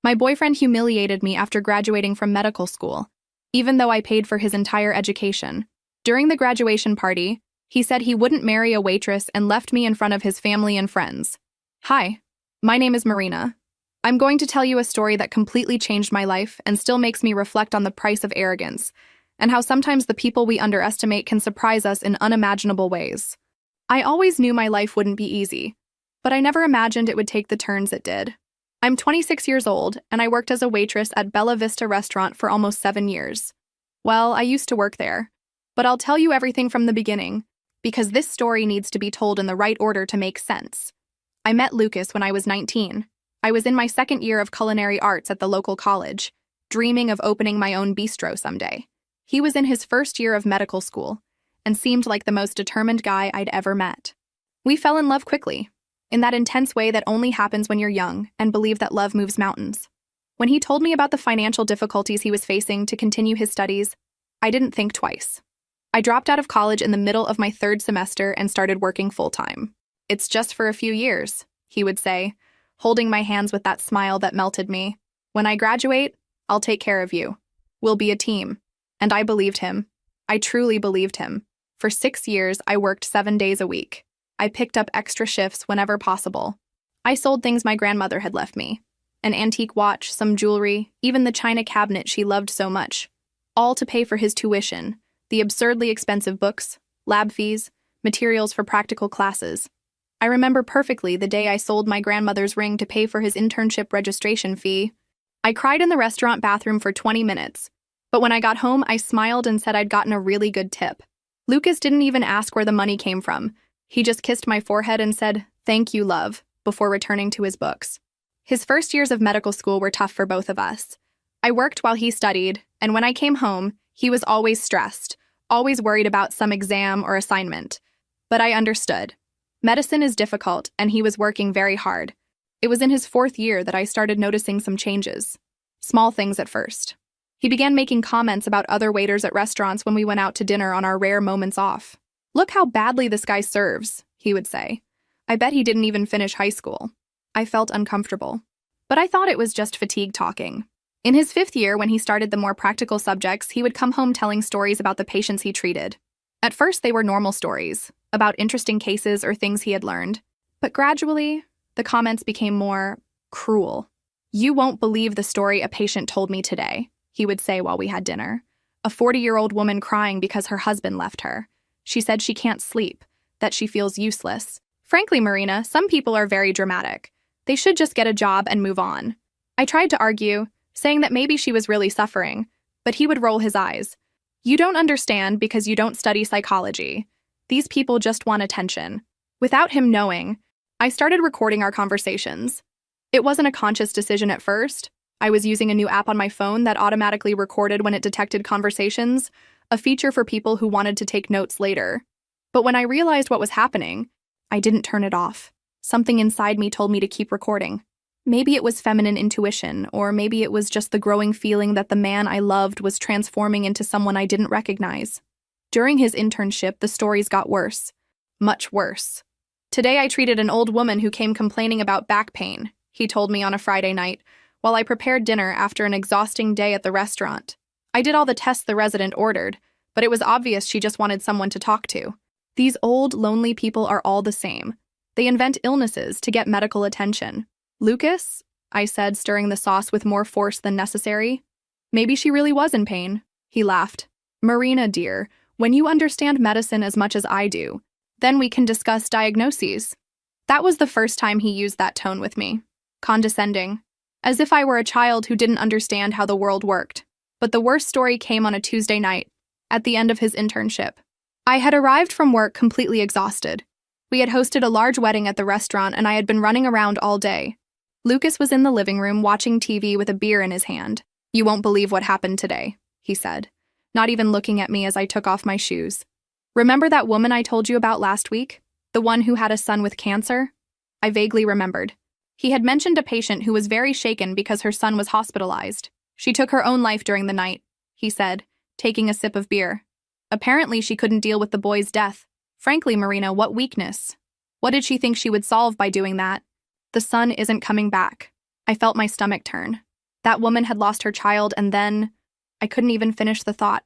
My boyfriend humiliated me after graduating from medical school, even though I paid for his entire education. During the graduation party, he said he wouldn't marry a waitress and left me in front of his family and friends. Hi, my name is Marina. I'm going to tell you a story that completely changed my life and still makes me reflect on the price of arrogance, and how sometimes the people we underestimate can surprise us in unimaginable ways. I always knew my life wouldn't be easy, but I never imagined it would take the turns it did. I'm 26 years old, and I worked as a waitress at Bella Vista restaurant for almost 7 years. Well, I used to work there, but I'll tell you everything from the beginning, because this story needs to be told in the right order to make sense. I met Lucas when I was 19. I was in my second year of culinary arts at the local college, dreaming of opening my own bistro someday. He was in his first year of medical school, and seemed like the most determined guy I'd ever met. We fell in love quickly, in that intense way that only happens when you're young and believe that love moves mountains. When he told me about the financial difficulties he was facing to continue his studies, I didn't think twice. I dropped out of college in the middle of my 3rd semester and started working full-time. "It's just for a few years," he would say, holding my hands with that smile that melted me. "When I graduate, I'll take care of you. We'll be a team." And I believed him. I truly believed him. For 6 years, I worked 7 days a week. I picked up extra shifts whenever possible. I sold things my grandmother had left me. An antique watch, some jewelry, even the china cabinet she loved so much. All to pay for his tuition, the absurdly expensive books, lab fees, materials for practical classes. I remember perfectly the day I sold my grandmother's ring to pay for his internship registration fee. I cried in the restaurant bathroom for 20 minutes, but when I got home, I smiled and said I'd gotten a really good tip. Lucas didn't even ask where the money came from. He just kissed my forehead and said, "Thank you, love," before returning to his books. His first years of medical school were tough for both of us. I worked while he studied, and when I came home, he was always stressed, always worried about some exam or assignment. But I understood. Medicine is difficult, and he was working very hard. It was in his 4th year that I started noticing some changes. Small things at first. He began making comments about other waiters at restaurants when we went out to dinner on our rare moments off. "Look how badly this guy serves," he would say. I bet he didn't even finish high school. I felt uncomfortable. But I thought it was just fatigue talking. In his 5th year, when he started the more practical subjects, he would come home telling stories about the patients he treated. At first, they were normal stories, about interesting cases or things he had learned. But gradually, the comments became more cruel. "You won't believe the story a patient told me today," he would say while we had dinner. A 40-year-old woman crying because her husband left her. She said she can't sleep, that she feels useless. Frankly, Marina, some people are very dramatic. They should just get a job and move on. I tried to argue, saying that maybe she was really suffering, but he would roll his eyes. "You don't understand because you don't study psychology. These people just want attention." Without him knowing, I started recording our conversations. It wasn't a conscious decision at first. I was using a new app on my phone that automatically recorded when it detected conversations, a feature for people who wanted to take notes later. But when I realized what was happening, I didn't turn it off. Something inside me told me to keep recording. Maybe it was feminine intuition, or maybe it was just the growing feeling that the man I loved was transforming into someone I didn't recognize. During his internship, the stories got worse. Much worse. "Today I treated an old woman who came complaining about back pain," he told me on a Friday night, while I prepared dinner after an exhausting day at the restaurant. I did all the tests the resident ordered, but it was obvious she just wanted someone to talk to. These old, lonely people are all the same. They invent illnesses to get medical attention. "Lucas," I said, stirring the sauce with more force than necessary. "Maybe she really was in pain," he laughed. "Marina, dear, when you understand medicine as much as I do, then we can discuss diagnoses." That was the first time he used that tone with me. Condescending. As if I were a child who didn't understand how the world worked. But the worst story came on a Tuesday night, at the end of his internship. I had arrived from work completely exhausted. We had hosted a large wedding at the restaurant, and I had been running around all day. Lucas was in the living room watching TV with a beer in his hand. "You won't believe what happened today," he said, not even looking at me as I took off my shoes. "Remember that woman I told you about last week? The one who had a son with cancer?" I vaguely remembered. He had mentioned a patient who was very shaken because her son was hospitalized. "She took her own life during the night," he said, taking a sip of beer. "Apparently she couldn't deal with the boy's death. Frankly, Marina, what weakness. What did she think she would solve by doing that? The son isn't coming back." I felt my stomach turn. That woman had lost her child, and then I couldn't even finish the thought.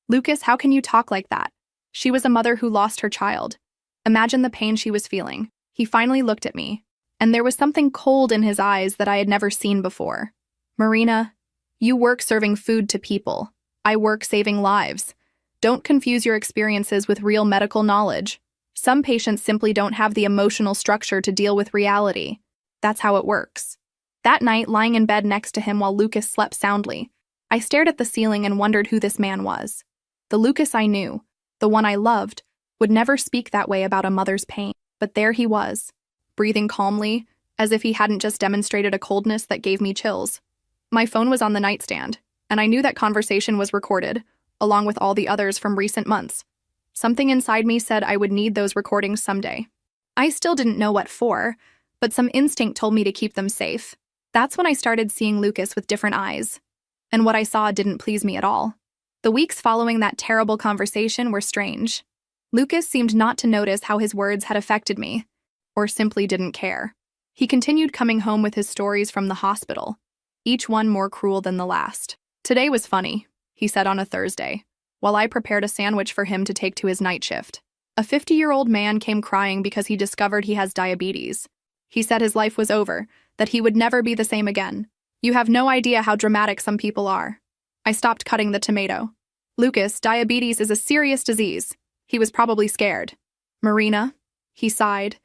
Lucas, how can you talk like that? She was a mother who lost her child. Imagine the pain she was feeling. He finally looked at me, and there was something cold in his eyes that I had never seen before. Marina, you work serving food to people. I work saving lives. Don't confuse your experiences with real medical knowledge. Some patients simply don't have the emotional structure to deal with reality. That's how it works. That night, lying in bed next to him while Lucas slept soundly, I stared at the ceiling and wondered who this man was. The Lucas I knew, the one I loved, would never speak that way about a mother's pain. But there he was, breathing calmly, as if he hadn't just demonstrated a coldness that gave me chills. My phone was on the nightstand, and I knew that conversation was recorded, along with all the others from recent months. Something inside me said I would need those recordings someday. I still didn't know what for, but some instinct told me to keep them safe. That's when I started seeing Lucas with different eyes, and what I saw didn't please me at all. The weeks following that terrible conversation were strange. Lucas seemed not to notice how his words had affected me, or simply didn't care. He continued coming home with his stories from the hospital, each one more cruel than the last. Today was funny, he said on a Thursday, while I prepared a sandwich for him to take to his night shift. A 50-year-old man came crying because he discovered he has diabetes. He said his life was over, that he would never be the same again. You have no idea how dramatic some people are. I stopped cutting the tomato. Lucas, diabetes is a serious disease. He was probably scared. Marina, he sighed,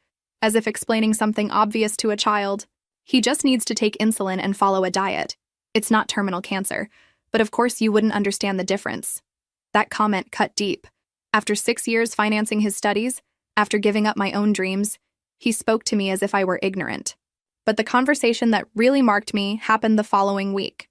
as if explaining something obvious to a child. He just needs to take insulin and follow a diet. It's not terminal cancer, but of course you wouldn't understand the difference. That comment cut deep. After 6 years financing his studies, after giving up my own dreams, he spoke to me as if I were ignorant. But the conversation that really marked me happened the following week.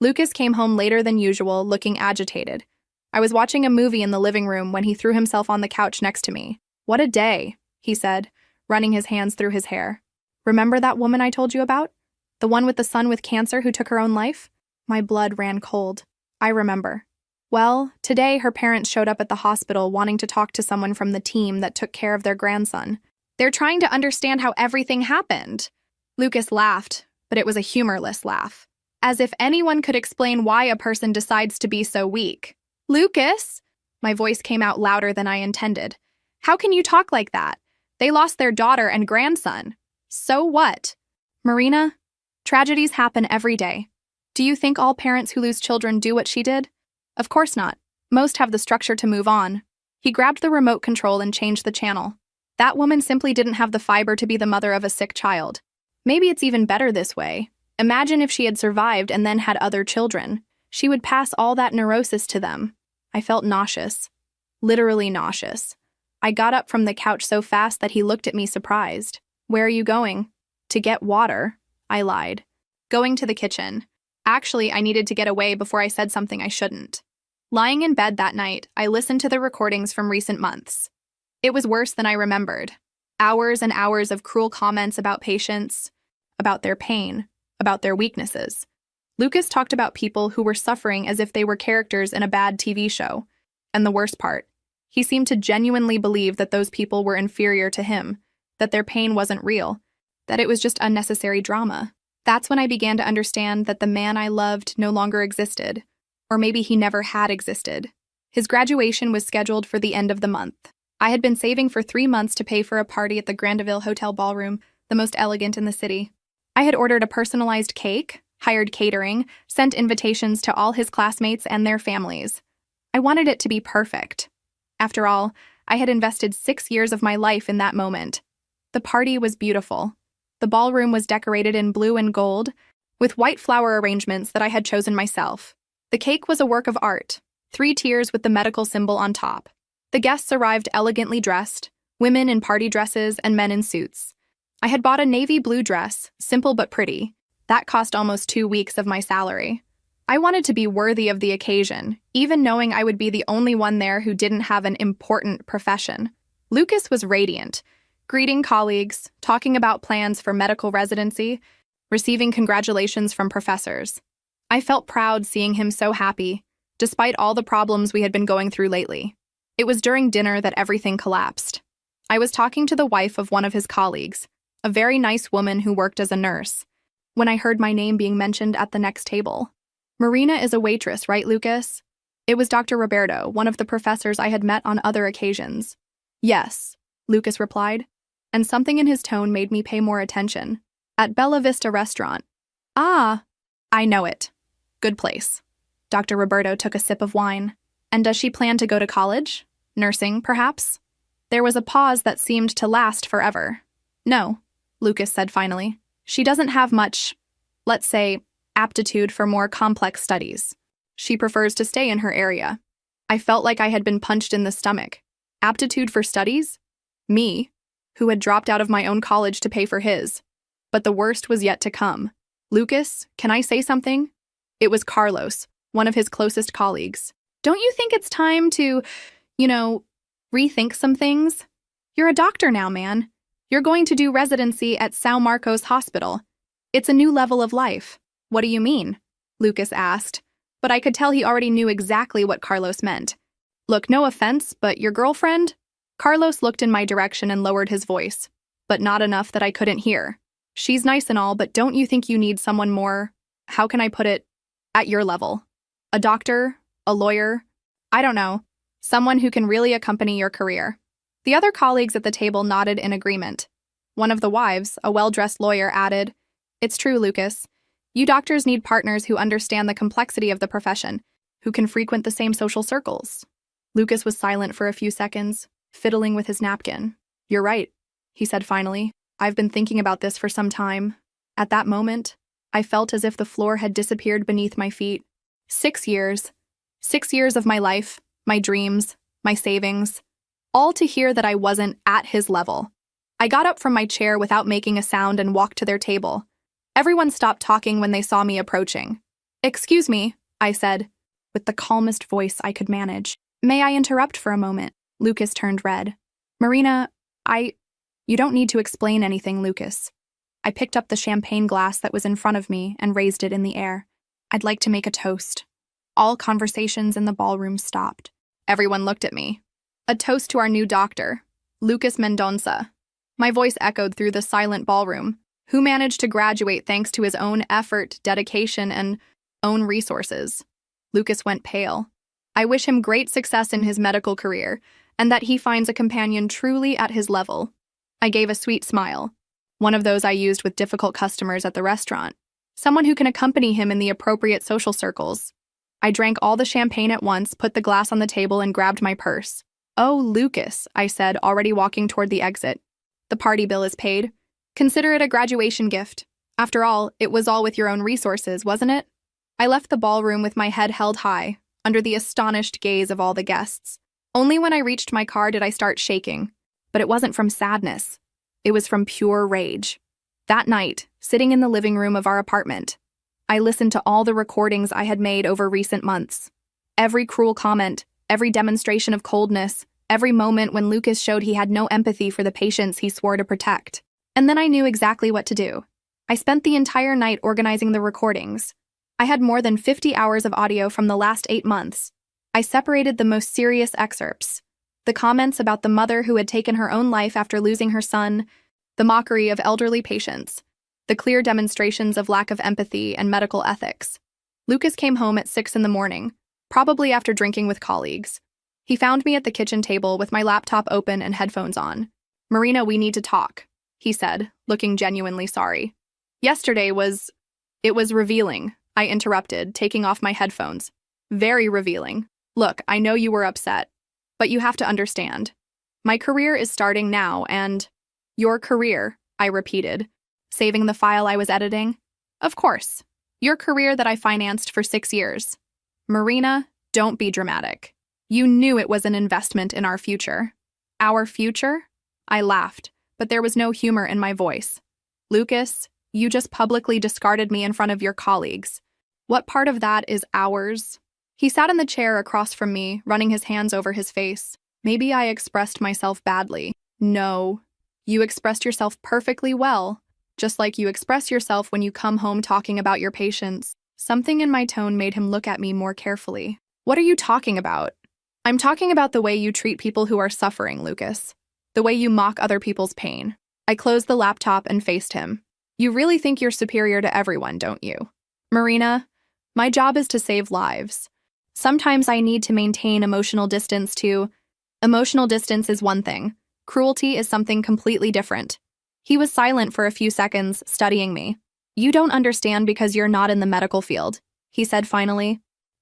Lucas came home later than usual, looking agitated. I was watching a movie in the living room when he threw himself on the couch next to me. "What a day," he said, running his hands through his hair. "Remember that woman I told you about? The one with the son with cancer who took her own life?" My blood ran cold. I remember. Well, today her parents showed up at the hospital wanting to talk to someone from the team that took care of their grandson. They're trying to understand how everything happened. Lucas laughed, but it was a humorless laugh, as if anyone could explain why a person decides to be so weak. "Lucas!" My voice came out louder than I intended. "How can you talk like that? They lost their daughter and grandson. So what?" "Marina, tragedies happen every day. Do you think all parents who lose children do what she did? Of course not. Most have the structure to move on." He grabbed the remote control and changed the channel. That woman simply didn't have the fiber to be the mother of a sick child. Maybe it's even better this way. Imagine if she had survived and then had other children. She would pass all that neurosis to them. I felt nauseous. Literally nauseous. I got up from the couch so fast that he looked at me surprised. "Where are you going?" "To get water," I lied. "Going to the kitchen. Actually, I needed to get away before I said something I shouldn't." Lying in bed that night, I listened to the recordings from recent months. It was worse than I remembered. Hours and hours of cruel comments about patients, about their pain, about their weaknesses. Lucas talked about people who were suffering as if they were characters in a bad TV show. And the worst part, he seemed to genuinely believe that those people were inferior to him, that their pain wasn't real, that it was just unnecessary drama. That's when I began to understand that the man I loved no longer existed, or maybe he never had existed. His graduation was scheduled for the end of the month. I had been saving for 3 months to pay for a party at the Grandeville Hotel Ballroom, the most elegant in the city. I had ordered a personalized cake, hired catering, sent invitations to all his classmates and their families. I wanted it to be perfect. After all, I had invested 6 years of my life in that moment. The party was beautiful. The ballroom was decorated in blue and gold, with white flower arrangements that I had chosen myself. The cake was a work of art, 3 tiers with the medical symbol on top. The guests arrived elegantly dressed, women in party dresses and men in suits. I had bought a navy blue dress, simple but pretty. That cost almost 2 weeks of my salary. I wanted to be worthy of the occasion, even knowing I would be the only one there who didn't have an important profession. Lucas was radiant, greeting colleagues, talking about plans for medical residency, receiving congratulations from professors. I felt proud seeing him so happy, despite all the problems we had been going through lately. It was during dinner that everything collapsed. I was talking to the wife of one of his colleagues, a very nice woman who worked as a nurse. when I heard my name being mentioned at the next table. Marina is a waitress, right, Lucas? It was Dr. Roberto, one of the professors I had met on other occasions. Yes, Lucas replied, and something in his tone made me pay more attention. At Bella Vista Restaurant. Ah, I know it. Good place. Dr. Roberto took a sip of wine. And does she plan to go to college? Nursing, perhaps? There was a pause that seemed to last forever. No, Lucas said finally. She doesn't have much, let's say, aptitude for more complex studies. She prefers to stay in her area. I felt like I had been punched in the stomach. Aptitude for studies? Me, who had dropped out of my own college to pay for his. But the worst was yet to come. Lucas, can I say something? It was Carlos, one of his closest colleagues. Don't you think it's time to, rethink some things? You're a doctor now, man. You're going to do residency at São Marcos Hospital. It's a new level of life. What do you mean? Lucas asked, but I could tell he already knew exactly what Carlos meant. Look, no offense, but your girlfriend? Carlos looked in my direction and lowered his voice, but not enough that I couldn't hear. She's nice and all, but don't you think you need someone more, how can I put it, at your level? A doctor? A lawyer? I don't know. Someone who can really accompany your career. The other colleagues at the table nodded in agreement. One of the wives, a well-dressed lawyer, added, It's true, Lucas. You doctors need partners who understand the complexity of the profession, who can frequent the same social circles. Lucas was silent for a few seconds, fiddling with his napkin. You're right, he said finally. I've been thinking about this for some time. At that moment, I felt as if the floor had disappeared beneath my feet. 6 years. 6 years of my life, my dreams, my savings, all to hear that I wasn't at his level. I got up from my chair without making a sound and walked to their table. Everyone stopped talking when they saw me approaching. Excuse me, I said, with the calmest voice I could manage. May I interrupt for a moment? Lucas turned red. Marina, You don't need to explain anything, Lucas. I picked up the champagne glass that was in front of me and raised it in the air. I'd like to make a toast. All conversations in the ballroom stopped. Everyone looked at me. A toast to our new doctor, Lucas Mendonça. My voice echoed through the silent ballroom, who managed to graduate thanks to his own effort, dedication, and own resources. Lucas went pale. I wish him great success in his medical career, and that he finds a companion truly at his level. I gave a sweet smile, one of those I used with difficult customers at the restaurant, someone who can accompany him in the appropriate social circles. I drank all the champagne at once, put the glass on the table, and grabbed my purse. Oh, Lucas, I said, already walking toward the exit. The party bill is paid. Consider it a graduation gift. After all, it was all with your own resources, wasn't it? I left the ballroom with my head held high, under the astonished gaze of all the guests. Only when I reached my car did I start shaking. But it wasn't from sadness. It was from pure rage. That night, sitting in the living room of our apartment, I listened to all the recordings I had made over recent months. Every cruel comment, every demonstration of coldness, every moment when Lucas showed he had no empathy for the patients he swore to protect. And then I knew exactly what to do. I spent the entire night organizing the recordings. I had more than 50 hours of audio from the last 8 months. I separated the most serious excerpts. The comments about the mother who had taken her own life after losing her son, the mockery of elderly patients, the clear demonstrations of lack of empathy and medical ethics. Lucas came home at 6 a.m, probably after drinking with colleagues. He found me at the kitchen table with my laptop open and headphones on. Marina, we need to talk, he said, looking genuinely sorry. It was revealing, I interrupted, taking off my headphones. Very revealing. Look, I know you were upset, but you have to understand. My career is starting now and… Your career, I repeated, saving the file I was editing. Of course. Your career that I financed for 6 years. Marina, don't be dramatic. You knew it was an investment in our future. Our future? I laughed, but there was no humor in my voice. Lucas, you just publicly discarded me in front of your colleagues. What part of that is ours? He sat in the chair across from me, running his hands over his face. Maybe I expressed myself badly. No. You expressed yourself perfectly well, just like you express yourself when you come home talking about your patients. Something in my tone made him look at me more carefully. What are you talking about? I'm talking about the way you treat people who are suffering, Lucas. The way you mock other people's pain. I closed the laptop and faced him. You really think you're superior to everyone, don't you? Marina, my job is to save lives. Sometimes I need to maintain emotional distance too. Emotional distance is one thing. Cruelty is something completely different. He was silent for a few seconds, studying me. You don't understand because you're not in the medical field, he said finally.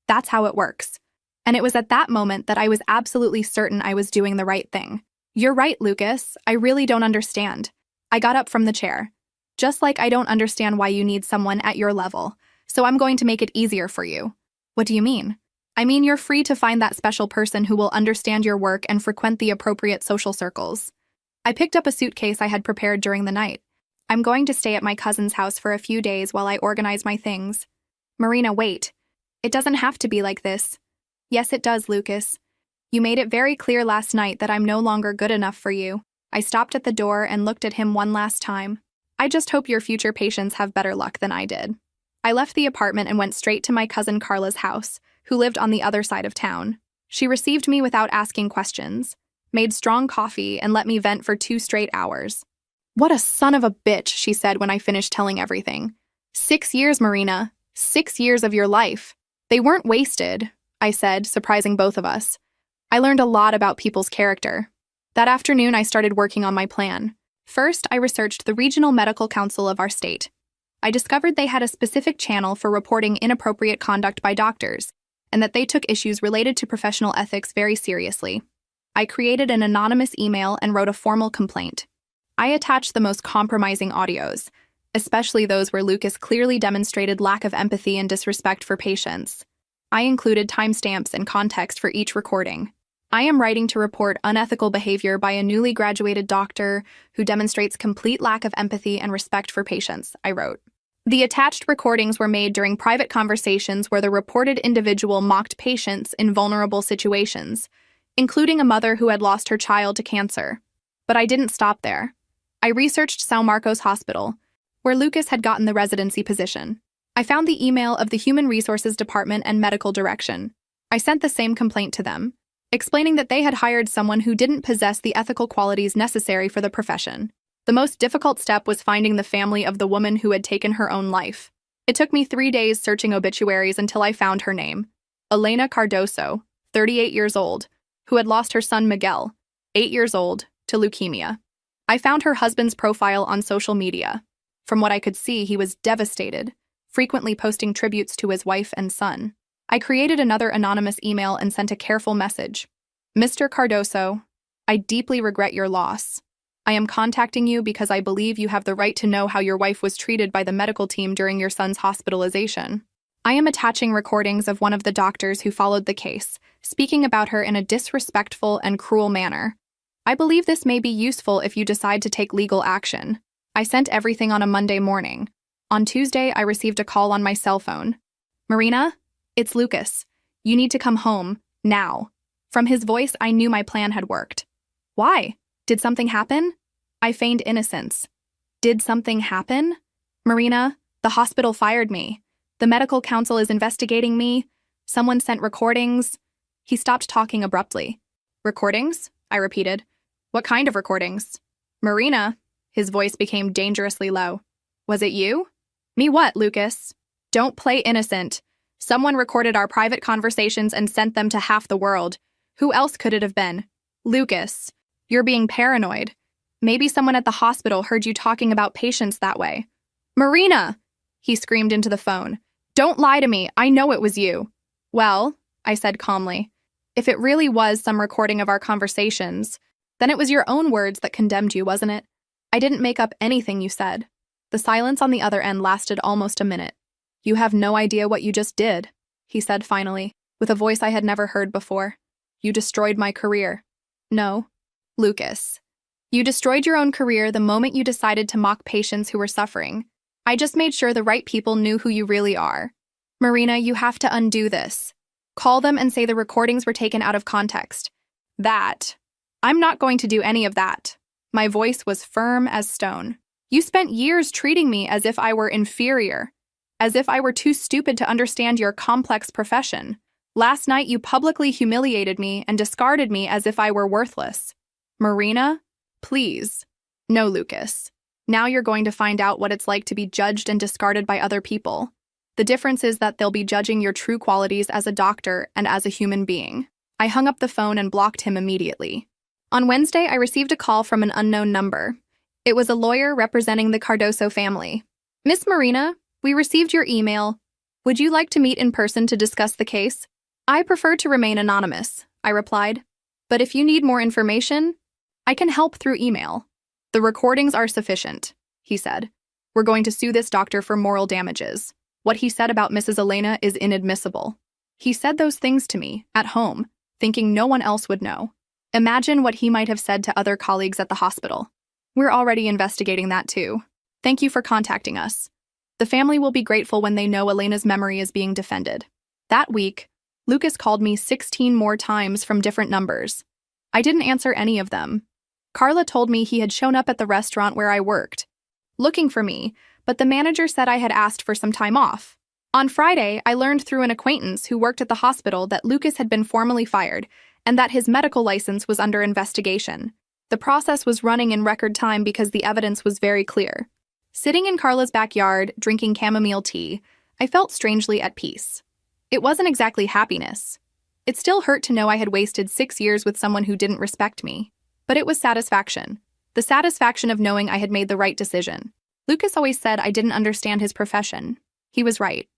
That's how it works. And it was at that moment that I was absolutely certain I was doing the right thing. You're right, Lucas. I really don't understand. I got up from the chair. Just like I don't understand why you need someone at your level, so I'm going to make it easier for you. What do you mean? I mean you're free to find that special person who will understand your work and frequent the appropriate social circles. I picked up a suitcase I had prepared during the night. I'm going to stay at my cousin's house for a few days while I organize my things. Marina, wait. It doesn't have to be like this. Yes, it does, Lucas. You made it very clear last night that I'm no longer good enough for you. I stopped at the door and looked at him one last time. I just hope your future patients have better luck than I did. I left the apartment and went straight to my cousin Carla's house, who lived on the other side of town. She received me without asking questions, made strong coffee, and let me vent for 2 straight hours. What a son of a bitch, she said when I finished telling everything. 6 years, Marina. 6 years of your life. They weren't wasted, I said, surprising both of us. I learned a lot about people's character. That afternoon, I started working on my plan. First, I researched the Regional Medical Council of our state. I discovered they had a specific channel for reporting inappropriate conduct by doctors, and that they took issues related to professional ethics very seriously. I created an anonymous email and wrote a formal complaint. I attached the most compromising audios, especially those where Lucas clearly demonstrated lack of empathy and disrespect for patients. I included timestamps and context for each recording. I am writing to report unethical behavior by a newly graduated doctor who demonstrates complete lack of empathy and respect for patients, I wrote. The attached recordings were made during private conversations where the reported individual mocked patients in vulnerable situations, including a mother who had lost her child to cancer. But I didn't stop there. I researched São Marcos Hospital, where Lucas had gotten the residency position. I found the email of the Human Resources Department and Medical Direction. I sent the same complaint to them, explaining that they had hired someone who didn't possess the ethical qualities necessary for the profession. The most difficult step was finding the family of the woman who had taken her own life. It took me 3 days searching obituaries until I found her name. Elena Cardoso, 38 years old, who had lost her son Miguel, 8 years old, to leukemia. I found her husband's profile on social media. From what I could see, he was devastated, frequently posting tributes to his wife and son. I created another anonymous email and sent a careful message. Mr. Cardoso, I deeply regret your loss. I am contacting you because I believe you have the right to know how your wife was treated by the medical team during your son's hospitalization. I am attaching recordings of one of the doctors who followed the case, speaking about her in a disrespectful and cruel manner. I believe this may be useful if you decide to take legal action. I sent everything on a Monday morning. On Tuesday, I received a call on my cell phone. Marina? It's Lucas. You need to come home, now. From his voice, I knew my plan had worked. Why? Did something happen? I feigned innocence. Did something happen? Marina, the hospital fired me. The medical council is investigating me. Someone sent recordings. He stopped talking abruptly. Recordings? I repeated. What kind of recordings? Marina. His voice became dangerously low. Was it you? Me what, Lucas? Don't play innocent. Someone recorded our private conversations and sent them to half the world. Who else could it have been? Lucas, you're being paranoid. Maybe someone at the hospital heard you talking about patients that way. Marina! He screamed into the phone. Don't lie to me. I know it was you. Well, I said calmly, if it really was some recording of our conversations, then it was your own words that condemned you, wasn't it? I didn't make up anything you said. The silence on the other end lasted almost a minute. You have no idea what you just did, he said finally, with a voice I had never heard before. You destroyed my career. No, Lucas. You destroyed your own career the moment you decided to mock patients who were suffering. I just made sure the right people knew who you really are. Marina, you have to undo this. Call them and say the recordings were taken out of context. That. I'm not going to do any of that. My voice was firm as stone. You spent years treating me as if I were inferior, as if I were too stupid to understand your complex profession. Last night you publicly humiliated me and discarded me as if I were worthless. Marina, please. No, Lucas. Now you're going to find out what it's like to be judged and discarded by other people. The difference is that they'll be judging your true qualities as a doctor and as a human being." I hung up the phone and blocked him immediately. On Wednesday, I received a call from an unknown number. It was a lawyer representing the Cardoso family. "Miss Marina, we received your email. Would you like to meet in person to discuss the case?" "I prefer to remain anonymous," I replied. "But if you need more information, I can help through email." "The recordings are sufficient," he said. "We're going to sue this doctor for moral damages. What he said about Mrs. Elena is inadmissible. He said those things to me, at home, thinking no one else would know. Imagine what he might have said to other colleagues at the hospital. We're already investigating that too. Thank you for contacting us. The family will be grateful when they know Elena's memory is being defended." That week, Lucas called me 16 more times from different numbers. I didn't answer any of them. Carla told me he had shown up at the restaurant where I worked, looking for me, but the manager said I had asked for some time off. On Friday, I learned through an acquaintance who worked at the hospital that Lucas had been formally fired and that his medical license was under investigation. The process was running in record time because the evidence was very clear. Sitting in Carla's backyard, drinking chamomile tea, I felt strangely at peace. It wasn't exactly happiness. It still hurt to know I had wasted 6 years with someone who didn't respect me. But it was satisfaction. The satisfaction of knowing I had made the right decision. Lucas always said I didn't understand his profession. He was right.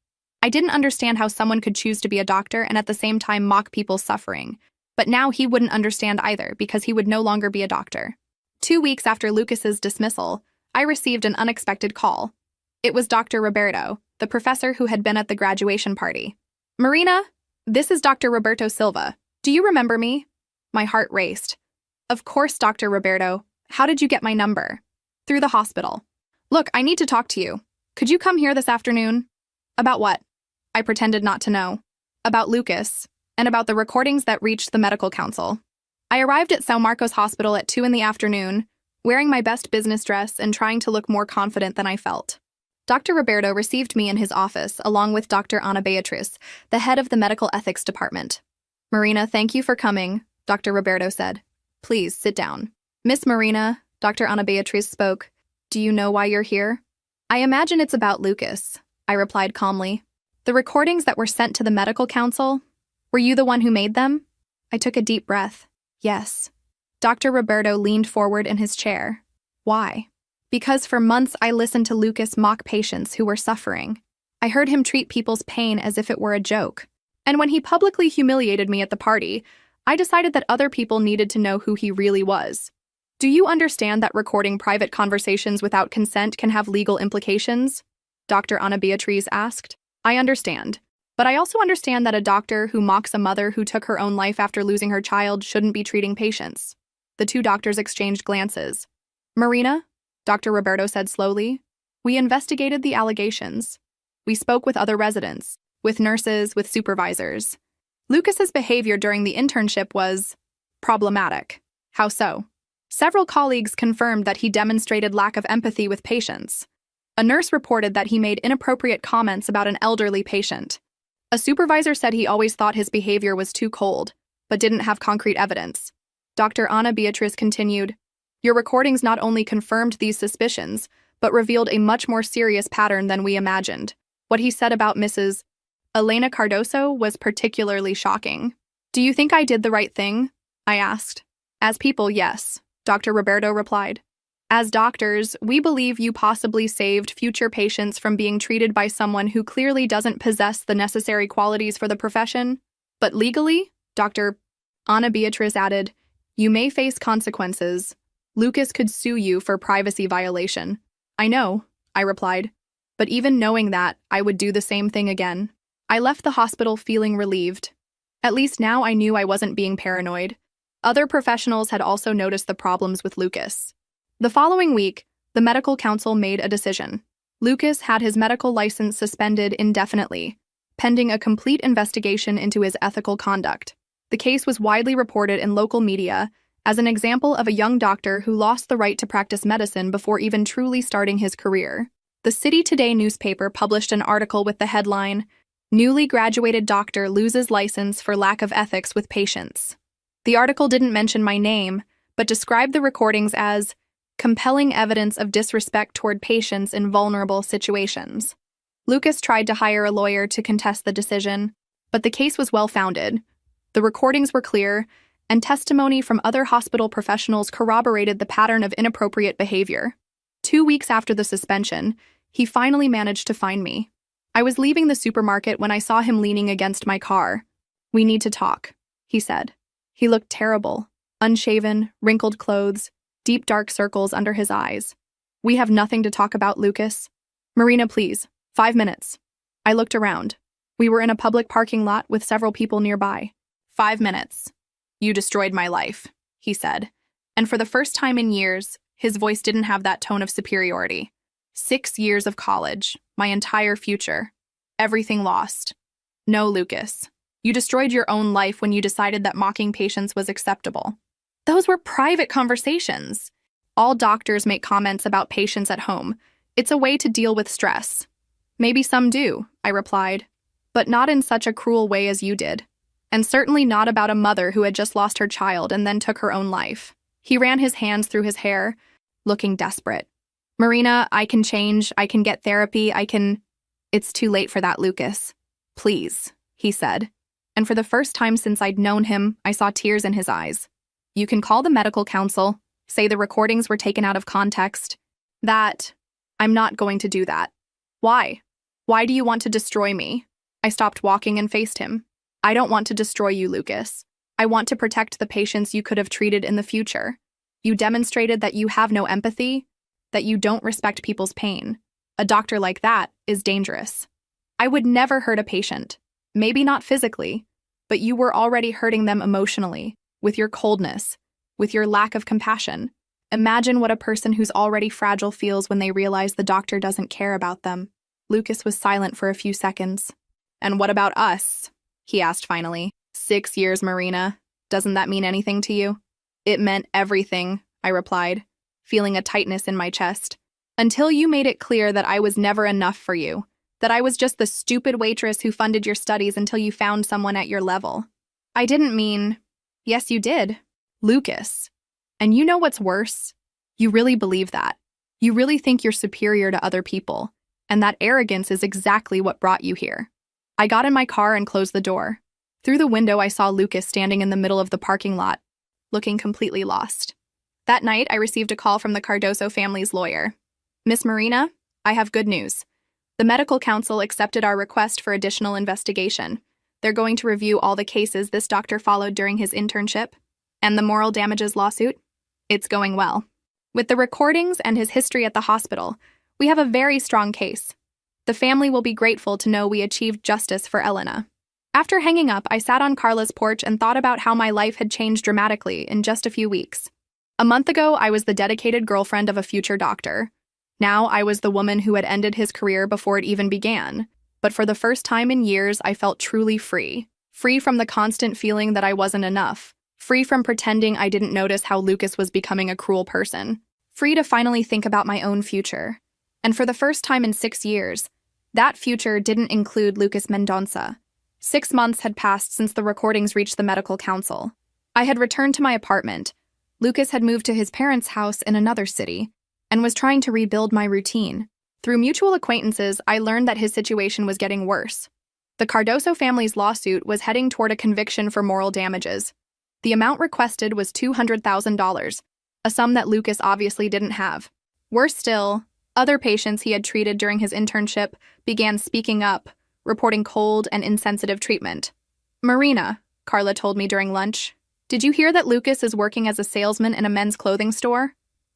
I didn't understand how someone could choose to be a doctor and at the same time mock people's suffering. But now he wouldn't understand either because he would no longer be a doctor. 2 weeks after Lucas's dismissal, I received an unexpected call. It was Dr. Roberto, the professor who had been at the graduation party. "Marina, this is Dr. Roberto Silva. Do you remember me?" My heart raced. "Of course, Dr. Roberto. How did you get my number?" "Through the hospital." "Look, I need to talk to you. Could you come here this afternoon?" "About what?" I pretended not to know. "About Lucas, and about the recordings that reached the medical council." I arrived at São Marcos Hospital at 2 in the afternoon, wearing my best business dress and trying to look more confident than I felt. Dr. Roberto received me in his office, along with Dr. Ana Beatriz, the head of the medical ethics department. "Marina, thank you for coming," Dr. Roberto said. "Please, sit down." "Miss Marina," Dr. Ana Beatriz spoke, "do you know why you're here?" "I imagine it's about Lucas," I replied calmly. "The recordings that were sent to the medical council, were you the one who made them?" I took a deep breath. "Yes." Dr. Roberto leaned forward in his chair. "Why?" "Because for months I listened to Lucas mock patients who were suffering. I heard him treat people's pain as if it were a joke. And when he publicly humiliated me at the party, I decided that other people needed to know who he really was. Do you understand that recording private conversations without consent can have legal implications?" Dr. Ana Beatriz asked. "I understand. But I also understand that a doctor who mocks a mother who took her own life after losing her child shouldn't be treating patients." The two doctors exchanged glances. "Marina," Dr. Roberto said slowly, "we investigated the allegations. We spoke with other residents, with nurses, with supervisors. Lucas's behavior during the internship was problematic." "How so?" "Several colleagues confirmed that he demonstrated lack of empathy with patients. A nurse reported that he made inappropriate comments about an elderly patient. A supervisor said he always thought his behavior was too cold, but didn't have concrete evidence." Dr. Ana Beatriz continued, "Your recordings not only confirmed these suspicions, but revealed a much more serious pattern than we imagined. What he said about Mrs. Elena Cardoso was particularly shocking." "Do you think I did the right thing?" I asked. "As people, yes," Dr. Roberto replied. "As doctors, we believe you possibly saved future patients from being treated by someone who clearly doesn't possess the necessary qualities for the profession. But legally," Dr. Ana Beatriz added, "you may face consequences. Lucas could sue you for privacy violation." "I know," I replied. "But even knowing that, I would do the same thing again." I left the hospital feeling relieved. At least now I knew I wasn't being paranoid. Other professionals had also noticed the problems with Lucas. The following week, the medical council made a decision. Lucas had his medical license suspended indefinitely, pending a complete investigation into his ethical conduct. The case was widely reported in local media as an example of a young doctor who lost the right to practice medicine before even truly starting his career. The City Today newspaper published an article with the headline, "Newly Graduated Doctor Loses License for Lack of Ethics with Patients." The article didn't mention my name, but described the recordings as compelling evidence of disrespect toward patients in vulnerable situations. Lucas tried to hire a lawyer to contest the decision, but the case was well-founded. The recordings were clear, and testimony from other hospital professionals corroborated the pattern of inappropriate behavior. 2 weeks after the suspension, he finally managed to find me. I was leaving the supermarket when I saw him leaning against my car. "We need to talk," he said. He looked terrible, unshaven, wrinkled clothes, deep dark circles under his eyes. "We have nothing to talk about, Lucas. Marina, please, 5 minutes." I looked around. We were in a public parking lot with several people nearby. 5 minutes. "You destroyed my life," he said. And for the first time in years, his voice didn't have that tone of superiority. 6 years of college, my entire future, everything lost. "No, Lucas. You destroyed your own life when you decided that mocking patients was acceptable. Those were private conversations. All doctors make comments about patients at home. It's a way to deal with stress." "Maybe some do," I replied, "but not in such a cruel way as you did. And certainly not about a mother who had just lost her child and then took her own life." He ran his hands through his hair, looking desperate. "Marina, I can change, I can get therapy, It's too late for that, Lucas. Please," he said. And for the first time since I'd known him, I saw tears in his eyes. "You can call the medical council, say the recordings were taken out of context. I'm not going to do that." "Why? Why do you want to destroy me?" I stopped walking and faced him. "I don't want to destroy you, Lucas. I want to protect the patients you could have treated in the future. You demonstrated that you have no empathy, that you don't respect people's pain. A doctor like that is dangerous. I would never hurt a patient, maybe not physically, but you were already hurting them emotionally, with your coldness, with your lack of compassion. Imagine what a person who's already fragile feels when they realize the doctor doesn't care about them." Lucas was silent for a few seconds. "And what about us?" he asked finally. 6 years, Marina. Doesn't that mean anything to you?" "It meant everything," I replied, feeling a tightness in my chest. "Until you made it clear that I was never enough for you, that I was just the stupid waitress who funded your studies until you found someone at your level." "I didn't mean—" "Yes, you did. Lucas. And you know what's worse? You really believe that. You really think you're superior to other people, and that arrogance is exactly what brought you here." I got in my car and closed the door. Through the window, I saw Lucas standing in the middle of the parking lot, looking completely lost. That night, I received a call from the Cardoso family's lawyer. "Miss Marina, I have good news. The medical council accepted our request for additional investigation. They're going to review all the cases this doctor followed during his internship, and the moral damages lawsuit. It's going well. With the recordings and his history at the hospital, we have a very strong case. The family will be grateful to know we achieved justice for Elena." After hanging up, I sat on Carla's porch and thought about how my life had changed dramatically in just a few weeks. A month ago, I was the dedicated girlfriend of a future doctor. Now I was the woman who had ended his career before it even began. But for the first time in years, I felt truly free. Free from the constant feeling that I wasn't enough. Free from pretending I didn't notice how Lucas was becoming a cruel person. Free to finally think about my own future. And for the first time in 6 years, that future didn't include Lucas Mendonça. 6 months had passed since the recordings reached the medical council. I had returned to my apartment. Lucas had moved to his parents' house in another city and was trying to rebuild my routine. Through mutual acquaintances, I learned that his situation was getting worse. The Cardoso family's lawsuit was heading toward a conviction for moral damages. The amount requested was $200,000, a sum that Lucas obviously didn't have. Worse still, other patients he had treated during his internship began speaking up, reporting cold and insensitive treatment. "Marina," Carla told me during lunch, "did you hear that Lucas is working as a salesman in a men's clothing store?"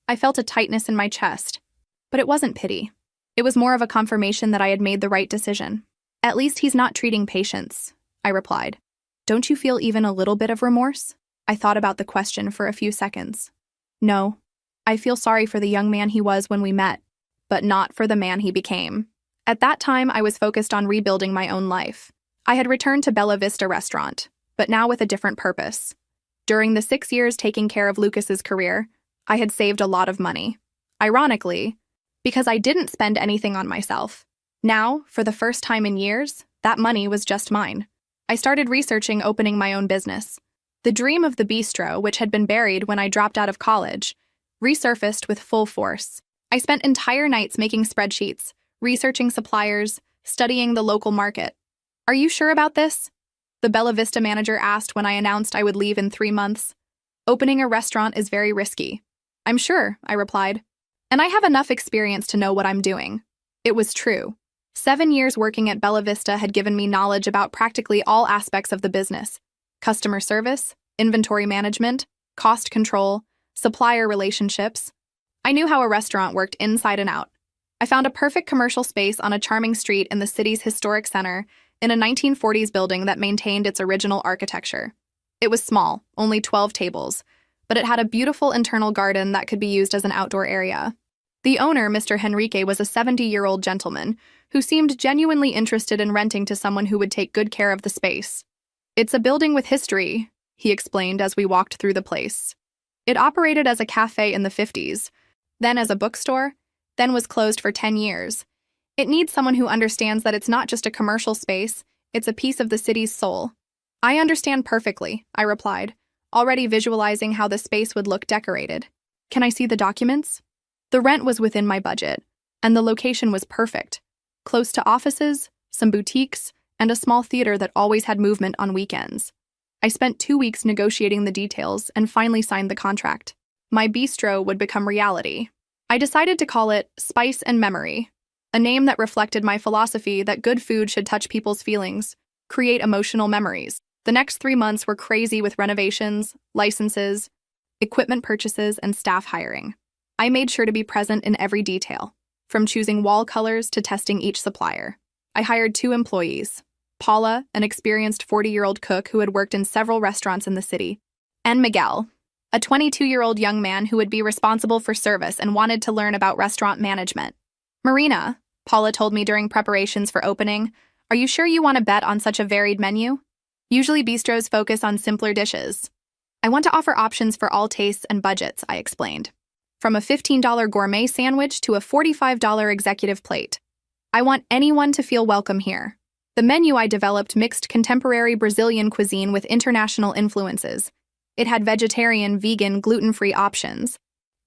I felt a tightness in my chest. But it wasn't pity. It was more of a confirmation that I had made the right decision. "At least he's not treating patients," I replied. "Don't you feel even a little bit of remorse?" I thought about the question for a few seconds. "No. I feel sorry for the young man he was when we met, but not for the man he became." At that time, I was focused on rebuilding my own life. I had returned to Bella Vista restaurant, but now with a different purpose. During the 6 years taking care of Lucas's career, I had saved a lot of money. Ironically, because I didn't spend anything on myself. Now, for the first time in years, that money was just mine. I started researching opening my own business. The dream of the bistro, which had been buried when I dropped out of college, resurfaced with full force. I spent entire nights making spreadsheets, researching suppliers, studying the local market. Are you sure about this? The Bella Vista manager asked when I announced I would leave in 3 months. Opening a restaurant is very risky. I'm sure, I replied. And I have enough experience to know what I'm doing. It was true. 7 years working at Bella Vista had given me knowledge about practically all aspects of the business: customer service, inventory management, cost control, supplier relationships. I knew how a restaurant worked inside and out. I found a perfect commercial space on a charming street in the city's historic center, in a 1940s building that maintained its original architecture. It was small, only 12 tables, but it had a beautiful internal garden that could be used as an outdoor area. The owner, Mr. Henrique, was a 70-year-old gentleman who seemed genuinely interested in renting to someone who would take good care of the space. It's a building with history, he explained as we walked through the place. It operated as a cafe in the 50s, then as a bookstore, then was closed for 10 years. It needs someone who understands that it's not just a commercial space, it's a piece of the city's soul. I understand perfectly, I replied, already visualizing how the space would look decorated. Can I see the documents? The rent was within my budget, and the location was perfect. Close to offices, some boutiques, and a small theater that always had movement on weekends. I spent 2 weeks negotiating the details and finally signed the contract. My bistro would become reality. I decided to call it Spice and Memory, a name that reflected my philosophy that good food should touch people's feelings, create emotional memories. The next 3 months were crazy with renovations, licenses, equipment purchases, and staff hiring. I made sure to be present in every detail, from choosing wall colors to testing each supplier. I hired 2 employees, Paula, an experienced 40-year-old cook who had worked in several restaurants in the city, and Miguel, a 22-year-old young man who would be responsible for service and wanted to learn about restaurant management. Marina, Paula told me during preparations for opening, are you sure you want to bet on such a varied menu? Usually bistros focus on simpler dishes. I want to offer options for all tastes and budgets, I explained. From a $15 gourmet sandwich to a $45 executive plate. I want anyone to feel welcome here. The menu I developed mixed contemporary Brazilian cuisine with international influences. It had vegetarian, vegan, gluten-free options.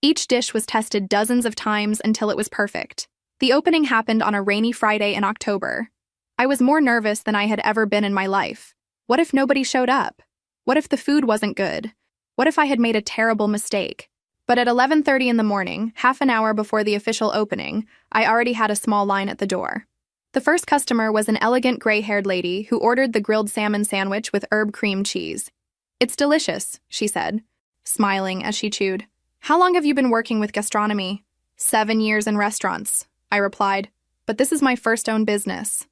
Each dish was tested dozens of times until it was perfect. The opening happened on a rainy Friday in October. I was more nervous than I had ever been in my life. What if nobody showed up? What if the food wasn't good? What if I had made a terrible mistake? But at 11:30 in the morning, half an hour before the official opening, I already had a small line at the door. The first customer was an elegant gray-haired lady who ordered the grilled salmon sandwich with herb cream cheese. It's delicious, she said, smiling as she chewed. How long have you been working with gastronomy? 7 years in restaurants, I replied, but this is my first own business.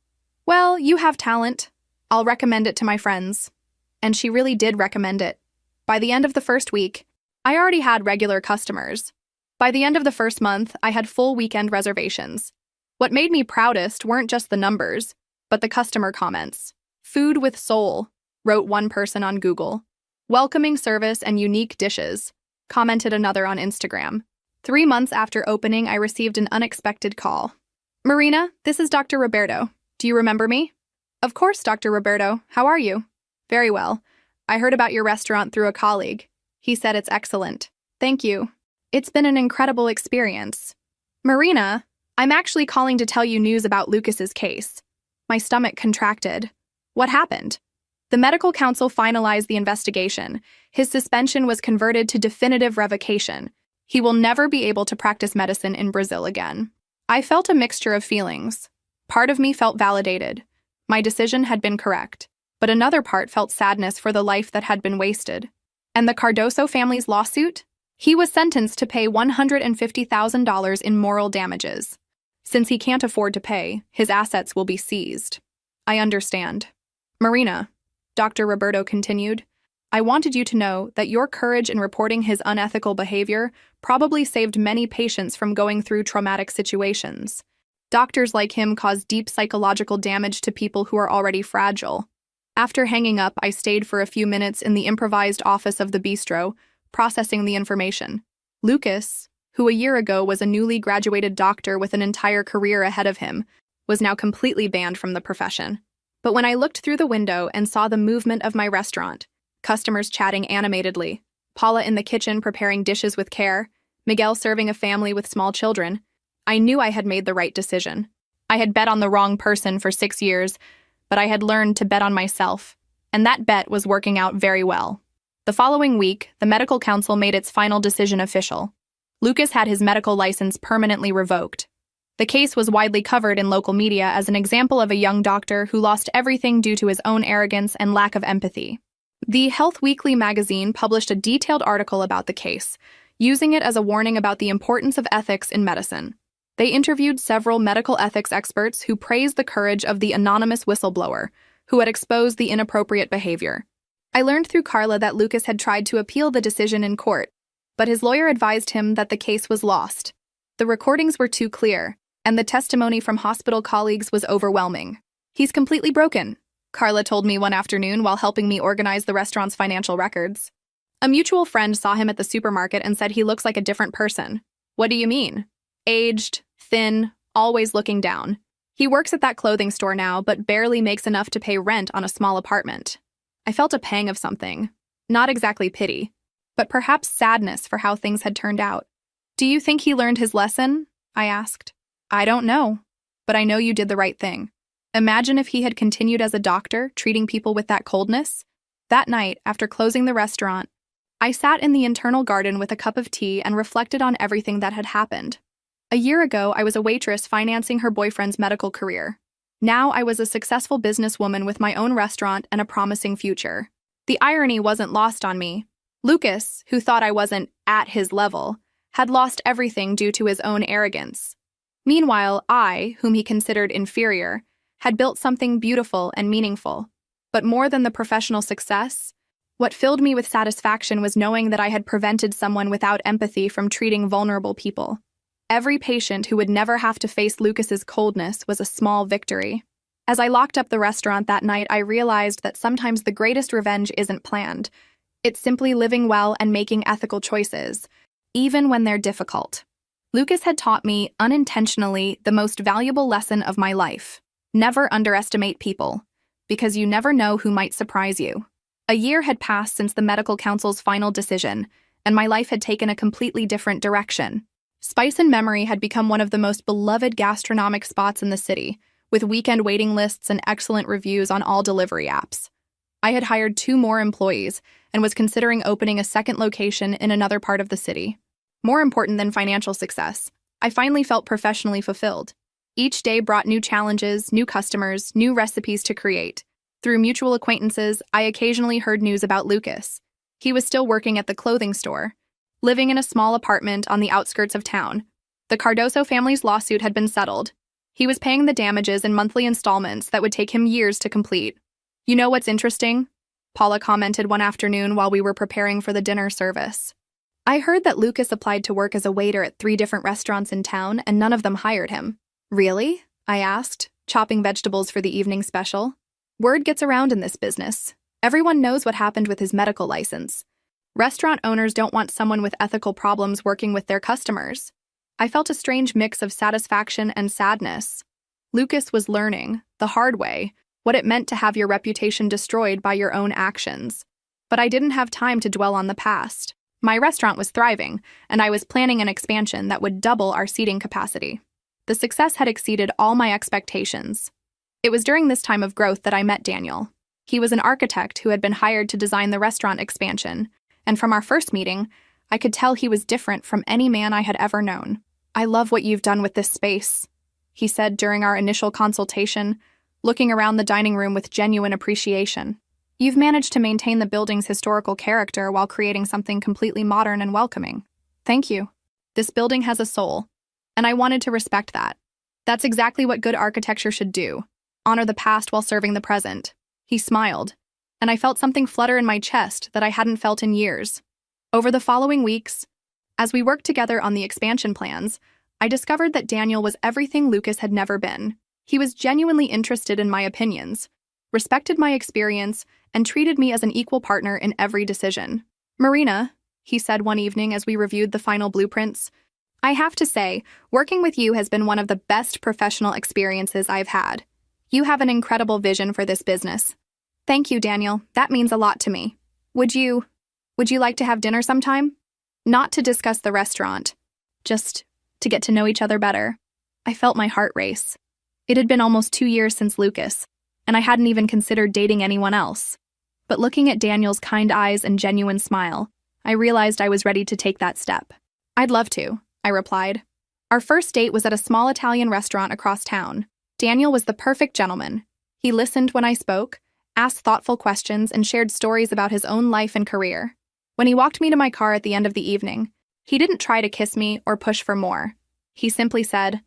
Well, you have talent. I'll recommend it to my friends. And she really did recommend it. By the end of the first week, I already had regular customers. By the end of the first month, I had full weekend reservations. What made me proudest weren't just the numbers, but the customer comments. Food with soul, wrote one person on Google. Welcoming service and unique dishes, commented another on Instagram. 3 months after opening, I received an unexpected call. Marina, this is Dr. Roberto. Do you remember me? Of course, Dr. Roberto. How are you? Very well. I heard about your restaurant through a colleague. He said it's excellent. Thank you. It's been an incredible experience. Marina, I'm actually calling to tell you news about Lucas's case. My stomach contracted. What happened? The medical council finalized the investigation. His suspension was converted to definitive revocation. He will never be able to practice medicine in Brazil again. I felt a mixture of feelings. Part of me felt validated. My decision had been correct. But another part felt sadness for the life that had been wasted. And the Cardoso family's lawsuit? He was sentenced to pay $150,000 in moral damages. Since he can't afford to pay, his assets will be seized. I understand. Marina, Dr. Roberto continued, I wanted you to know that your courage in reporting his unethical behavior probably saved many patients from going through traumatic situations. Doctors like him cause deep psychological damage to people who are already fragile. After hanging up, I stayed for a few minutes in the improvised office of the bistro, processing the information. Lucas, who a year ago was a newly graduated doctor with an entire career ahead of him, was now completely banned from the profession. But when I looked through the window and saw the movement of my restaurant, customers chatting animatedly, Paula in the kitchen preparing dishes with care, Miguel serving a family with small children. I knew I had made the right decision. I had bet on the wrong person for 6 years, but I had learned to bet on myself, and that bet was working out very well. The following week, the medical council made its final decision official. Lucas had his medical license permanently revoked. The case was widely covered in local media as an example of a young doctor who lost everything due to his own arrogance and lack of empathy. The Health Weekly magazine published a detailed article about the case, using it as a warning about the importance of ethics in medicine. They interviewed several medical ethics experts who praised the courage of the anonymous whistleblower, who had exposed the inappropriate behavior. I learned through Carla that Lucas had tried to appeal the decision in court, but his lawyer advised him that the case was lost. The recordings were too clear, and the testimony from hospital colleagues was overwhelming. "He's completely broken," Carla told me one afternoon while helping me organize the restaurant's financial records. "A mutual friend saw him at the supermarket and said he looks like a different person." "What do you mean?" "Aged, thin, always looking down. He works at that clothing store now, but barely makes enough to pay rent on a small apartment." I felt a pang of something. Not exactly pity, but perhaps sadness for how things had turned out. "Do you think he learned his lesson?" I asked. "I don't know, but I know you did the right thing." Imagine if he had continued as a doctor, treating people with that coldness. That night, after closing the restaurant, I sat in the internal garden with a cup of tea and reflected on everything that had happened. A year ago, I was a waitress financing her boyfriend's medical career. Now I was a successful businesswoman with my own restaurant and a promising future. The irony wasn't lost on me. Lucas, who thought I wasn't at his level, had lost everything due to his own arrogance. Meanwhile, I, whom he considered inferior, had built something beautiful and meaningful. But more than the professional success, what filled me with satisfaction was knowing that I had prevented someone without empathy from treating vulnerable people. Every patient who would never have to face Lucas's coldness was a small victory. As I locked up the restaurant that night, I realized that sometimes the greatest revenge isn't planned. It's simply living well and making ethical choices, even when they're difficult. Lucas had taught me, unintentionally, the most valuable lesson of my life. Never underestimate people, because you never know who might surprise you. A year had passed since the medical council's final decision, and my life had taken a completely different direction. Spice and Memory had become one of the most beloved gastronomic spots in the city, with weekend waiting lists and excellent reviews on all delivery apps. I had hired 2 more employees and was considering opening a second location in another part of the city. More important than financial success, I finally felt professionally fulfilled. Each day brought new challenges, new customers, new recipes to create. Through mutual acquaintances, I occasionally heard news about Lucas. He was still working at the clothing store, living in a small apartment on the outskirts of town. The Cardoso family's lawsuit had been settled. He was paying the damages in monthly installments that would take him years to complete. "You know what's interesting?" Paula commented one afternoon while we were preparing for the dinner service. "I heard that Lucas applied to work as a waiter at 3 different restaurants in town, and none of them hired him." "Really?" I asked, chopping vegetables for the evening special. "Word gets around in this business. Everyone knows what happened with his medical license. Restaurant owners don't want someone with ethical problems working with their customers." I felt a strange mix of satisfaction and sadness. Lucas was learning, the hard way, what it meant to have your reputation destroyed by your own actions. But I didn't have time to dwell on the past. My restaurant was thriving, and I was planning an expansion that would double our seating capacity. The success had exceeded all my expectations. It was during this time of growth that I met Daniel. He was an architect who had been hired to design the restaurant expansion, and from our first meeting, I could tell he was different from any man I had ever known. "I love what you've done with this space," he said during our initial consultation, looking around the dining room with genuine appreciation. "You've managed to maintain the building's historical character while creating something completely modern and welcoming." "Thank you. This building has a soul, and I wanted to respect that. That's exactly what good architecture should do, honor the past while serving the present." He smiled, and I felt something flutter in my chest that I hadn't felt in years. Over the following weeks, as we worked together on the expansion plans, I discovered that Daniel was everything Lucas had never been. He was genuinely interested in my opinions, respected my experience, and treated me as an equal partner in every decision. "Marina," he said one evening as we reviewed the final blueprints, "I have to say, working with you has been one of the best professional experiences I've had. You have an incredible vision for this business." "Thank you, Daniel. That means a lot to me. Would you like to have dinner sometime?" "Not to discuss the restaurant, just to get to know each other better. I felt my heart race. It had been almost 2 years since Lucas, and I hadn't even considered dating anyone else. But looking at Daniel's kind eyes and genuine smile, I realized I was ready to take that step. "I'd love to," I replied. Our first date was at a small Italian restaurant across town. Daniel was the perfect gentleman. He listened when I spoke, asked thoughtful questions, and shared stories about his own life and career. When he walked me to my car at the end of the evening, he didn't try to kiss me or push for more. He simply said,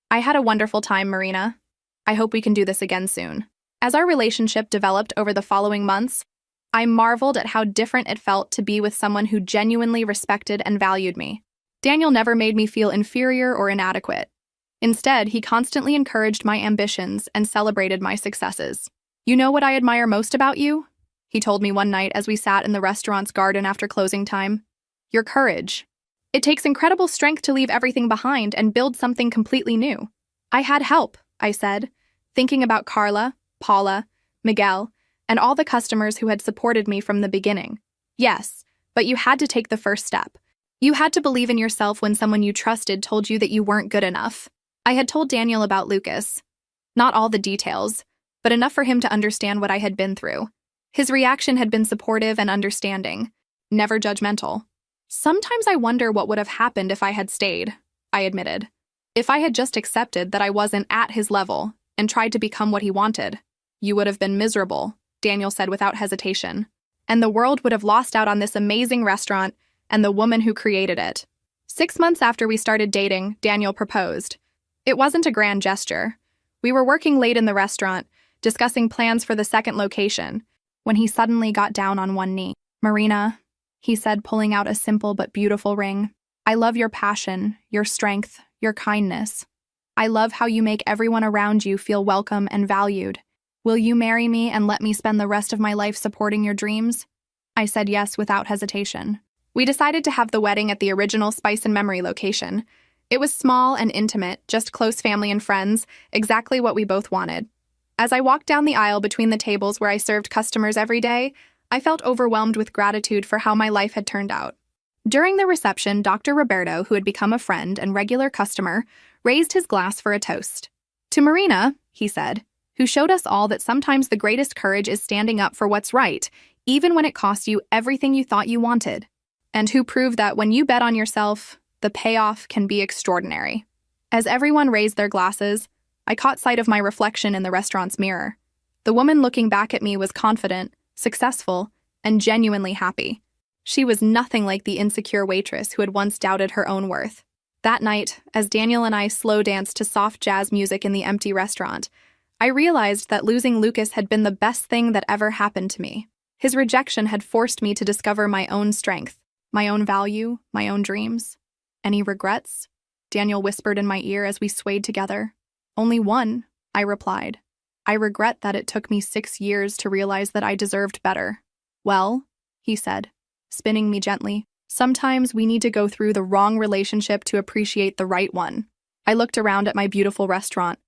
"I had a wonderful time, Marina. I hope we can do this again soon." As our relationship developed over the following months, I marveled at how different it felt to be with someone who genuinely respected and valued me. Daniel never made me feel inferior or inadequate. Instead, he constantly encouraged my ambitions and celebrated my successes. "You know what I admire most about you?" he told me one night as we sat in the restaurant's garden after closing time. "Your courage. It takes incredible strength to leave everything behind and build something completely new." "I had help," I said, thinking about Carla, Paula, Miguel, and all the customers who had supported me from the beginning. "Yes, but you had to take the first step. You had to believe in yourself when someone you trusted told you that you weren't good enough." I had told Daniel about Lucas. Not all the details, but enough for him to understand what I had been through. His reaction had been supportive and understanding, never judgmental. "Sometimes I wonder what would have happened if I had stayed," I admitted. "If I had just accepted that I wasn't at his level and tried to become what he wanted." "You would have been miserable," Daniel said without hesitation. "And the world would have lost out on this amazing restaurant and the woman who created it." 6 months after we started dating, Daniel proposed. It wasn't a grand gesture. We were working late in the restaurant, discussing plans for the second location, when he suddenly got down on one knee. "Marina," he said, pulling out a simple but beautiful ring, "I love your passion, your strength, your kindness. I love how you make everyone around you feel welcome and valued. Will you marry me and let me spend the rest of my life supporting your dreams?" I said yes without hesitation. We decided to have the wedding at the original Spice and Memory location. It was small and intimate, just close family and friends, exactly what we both wanted. As I walked down the aisle between the tables where I served customers every day, I felt overwhelmed with gratitude for how my life had turned out. During the reception, Dr. Roberto, who had become a friend and regular customer, raised his glass for a toast. "To Marina," he said, "who showed us all that sometimes the greatest courage is standing up for what's right, even when it costs you everything you thought you wanted. And who proved that when you bet on yourself, the payoff can be extraordinary." As everyone raised their glasses, I caught sight of my reflection in the restaurant's mirror. The woman looking back at me was confident, successful, and genuinely happy. She was nothing like the insecure waitress who had once doubted her own worth. That night, as Daniel and I slow danced to soft jazz music in the empty restaurant, I realized that losing Lucas had been the best thing that ever happened to me. His rejection had forced me to discover my own strength, my own value, my own dreams. "Any regrets?" Daniel whispered in my ear as we swayed together. "Only one," I replied. "I regret that it took me 6 years to realize that I deserved better." "Well," he said, spinning me gently, "sometimes we need to go through the wrong relationship to appreciate the right one." I looked around at my beautiful restaurant,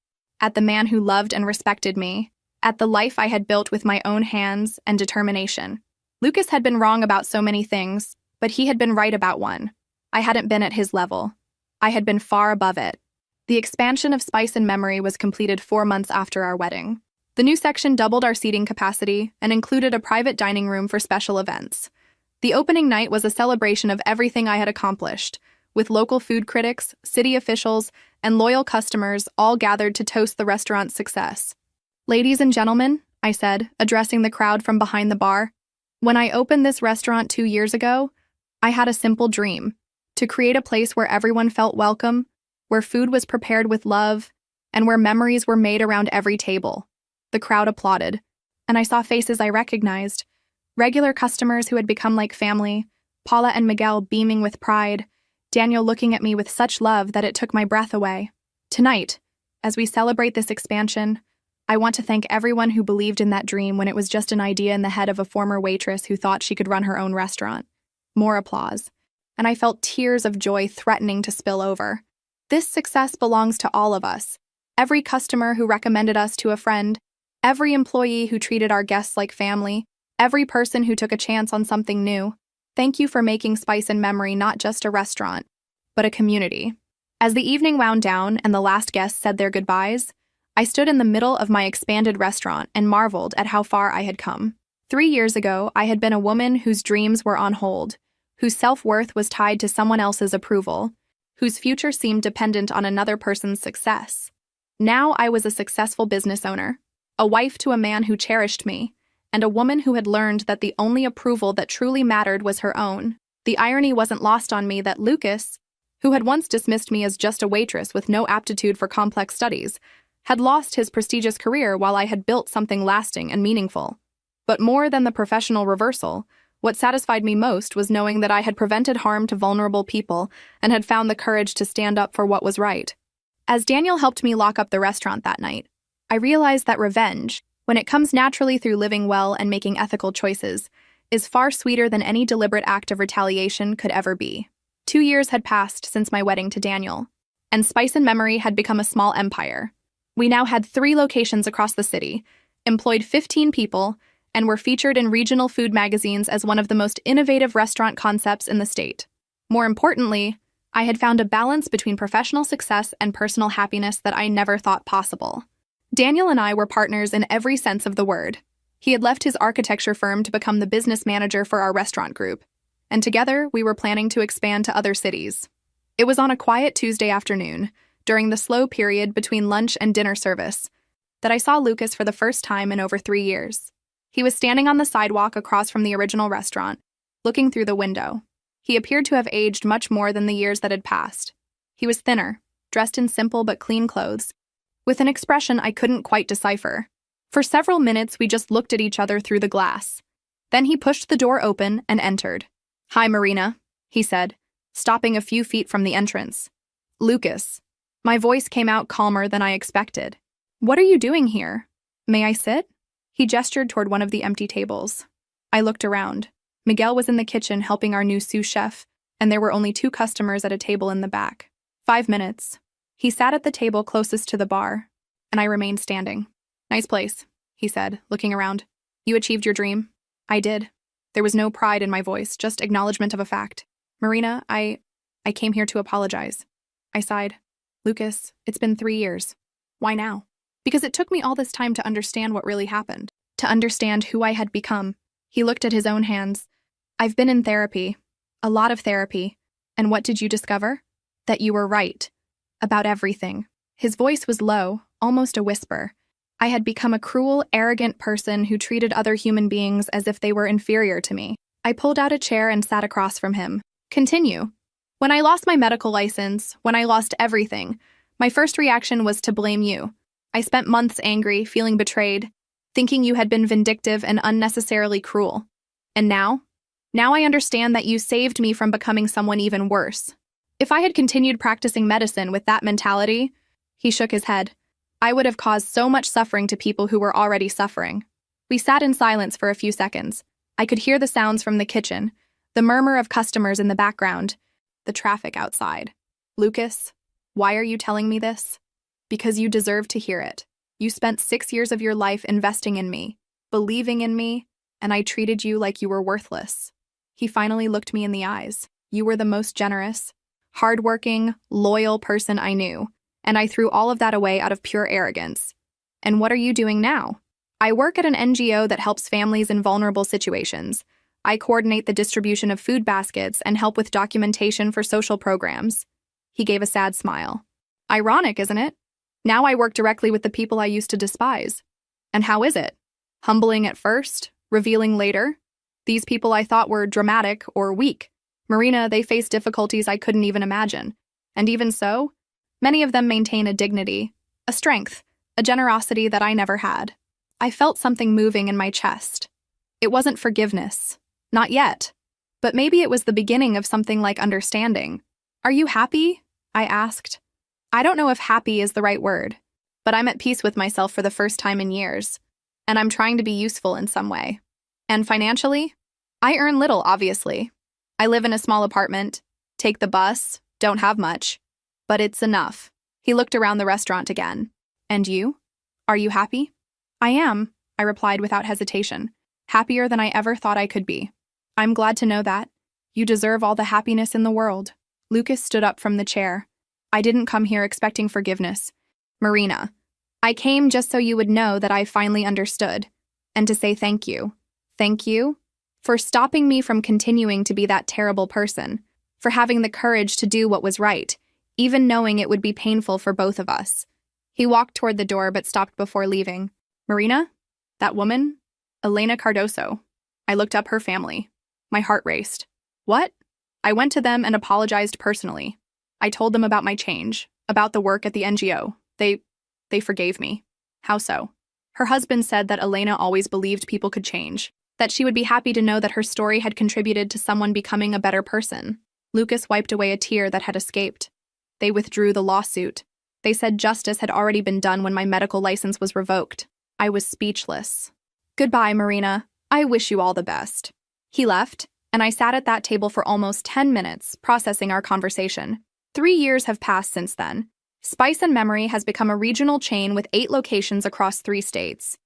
at the man who loved and respected me, at the life I had built with my own hands and determination. Lucas had been wrong about so many things, but he had been right about one. I hadn't been at his level. I had been far above it. The expansion of Spice and Memory was completed 4 months after our wedding. The new section doubled our seating capacity and included a private dining room for special events. The opening night was a celebration of everything I had accomplished, with local food critics, city officials, and loyal customers all gathered to toast the restaurant's success. "Ladies and gentlemen," I said, addressing the crowd from behind the bar, "when I opened this restaurant 2 years ago, I had a simple dream: to create a place where everyone felt welcome, where food was prepared with love, and where memories were made around every table." The crowd applauded, and I saw faces I recognized, regular customers who had become like family, Paula and Miguel beaming with pride, Daniel looking at me with such love that it took my breath away. Tonight, as we celebrate this expansion, I want to thank everyone who believed in that dream when it was just an idea in the head of a former waitress who thought she could run her own restaurant. More applause, and I felt tears of joy threatening to spill over. This success belongs to all of us. Every customer who recommended us to a friend, every employee who treated our guests like family, every person who took a chance on something new. Thank you for making Spice and Memory not just a restaurant, but a community. As the evening wound down and the last guests said their goodbyes, I stood in the middle of my expanded restaurant and marveled at how far I had come. 3 years ago, I had been a woman whose dreams were on hold, whose self-worth was tied to someone else's approval, whose future seemed dependent on another person's success. Now I was a successful business owner, a wife to a man who cherished me, and a woman who had learned that the only approval that truly mattered was her own. The irony wasn't lost on me that Lucas, who had once dismissed me as just a waitress with no aptitude for complex studies, had lost his prestigious career while I had built something lasting and meaningful. But more than the professional reversal, what satisfied me most was knowing that I had prevented harm to vulnerable people and had found the courage to stand up for what was right. As Daniel helped me lock up the restaurant that night, I realized that revenge, when it comes naturally through living well and making ethical choices, is far sweeter than any deliberate act of retaliation could ever be. 2 years had passed since my wedding to Daniel, and Spice and Memory had become a small empire. We now had 3 locations across the city, employed 15 people, and were featured in regional food magazines as one of the most innovative restaurant concepts in the state. More importantly, I had found a balance between professional success and personal happiness that I never thought possible. Daniel and I were partners in every sense of the word. He had left his architecture firm to become the business manager for our restaurant group, and together we were planning to expand to other cities. It was on a quiet Tuesday afternoon, during the slow period between lunch and dinner service, that I saw Lucas for the first time in over 3 years. He was standing on the sidewalk across from the original restaurant, looking through the window. He appeared to have aged much more than the years that had passed. He was thinner, dressed in simple but clean clothes, with an expression I couldn't quite decipher. For several minutes, we just looked at each other through the glass. Then he pushed the door open and entered. "Hi, Marina," he said, stopping a few feet from the entrance. "Lucas." My voice came out calmer than I expected. "What are you doing here? May I sit?" He gestured toward one of the empty tables. I looked around. Miguel was in the kitchen helping our new sous chef, and there were only 2 customers at a table in the back. 5 minutes. He sat at the table closest to the bar, and I remained standing. "Nice place," he said, looking around. "You achieved your dream?" I did. There was no pride in my voice, just acknowledgement of a fact. "Marina, I came here to apologize." I sighed. "Lucas, it's been 3 years. Why now?" "Because it took me all this time to understand what really happened, to understand who I had become." He looked at his own hands. "I've been in therapy, a lot of therapy. And what did you discover? That you were right. About everything." His voice was low, almost a whisper. I had become a cruel, arrogant person who treated other human beings as if they were inferior to me. I pulled out a chair and sat across from him. "Continue." "When I lost my medical license, when I lost everything, my first reaction was to blame you. I spent months angry, feeling betrayed, thinking you had been vindictive and unnecessarily cruel. And now? Now I understand that you saved me from becoming someone even worse. If I had continued practicing medicine with that mentality," he shook his head, "I would have caused so much suffering to people who were already suffering." We sat in silence for a few seconds. I could hear the sounds from the kitchen, the murmur of customers in the background, the traffic outside. "Lucas, why are you telling me this?" "Because you deserve to hear it. You spent 6 years of your life investing in me, believing in me, and I treated you like you were worthless." He finally looked me in the eyes. "You were the most generous, hardworking, loyal person I knew, and I threw all of that away out of pure arrogance. And what are you doing now?" "I work at an NGO that helps families in vulnerable situations. I coordinate the distribution of food baskets and help with documentation for social programs." He gave a sad smile. "Ironic, isn't it? Now I work directly with the people I used to despise. And how is it? Humbling at first, revealing later? These people I thought were dramatic or weak. Marina, they face difficulties I couldn't even imagine. And even so, many of them maintain a dignity, a strength, a generosity that I never had." I felt something moving in my chest. It wasn't forgiveness. Not yet. But maybe it was the beginning of something like understanding. "Are you happy?" I asked. I don't know if happy is the right word, but I'm at peace with myself for the first time in years, and I'm trying to be useful in some way. And financially? I earn little, obviously. I live in a small apartment, take the bus, don't have much, but it's enough. He looked around the restaurant again. "And you? Are you happy?" "I am," I replied without hesitation, "happier than I ever thought I could be." "I'm glad to know that. You deserve all the happiness in the world." Lucas stood up from the chair. I didn't come here expecting forgiveness. Marina, I came just so you would know that I finally understood. And to say thank you. Thank you for stopping me from continuing to be that terrible person, for having the courage to do what was right, even knowing it would be painful for both of us. He walked toward the door but stopped before leaving. Marina? That woman? Elena Cardoso. I looked up her family. My heart raced. What? I went to them and apologized personally. I told them about my change, about the work at the NGO. They forgave me. How so? Her husband said that Elena always believed people could change, that she would be happy to know that her story had contributed to someone becoming a better person. Lucas wiped away a tear that had escaped. They withdrew the lawsuit. They said justice had already been done when my medical license was revoked. I was speechless. Goodbye, Marina. I wish you all the best. He left, and I sat at that table for almost 10 minutes, processing our conversation. 3 years have passed since then. Spice and Memory has become a regional chain with 8 locations across 3 states.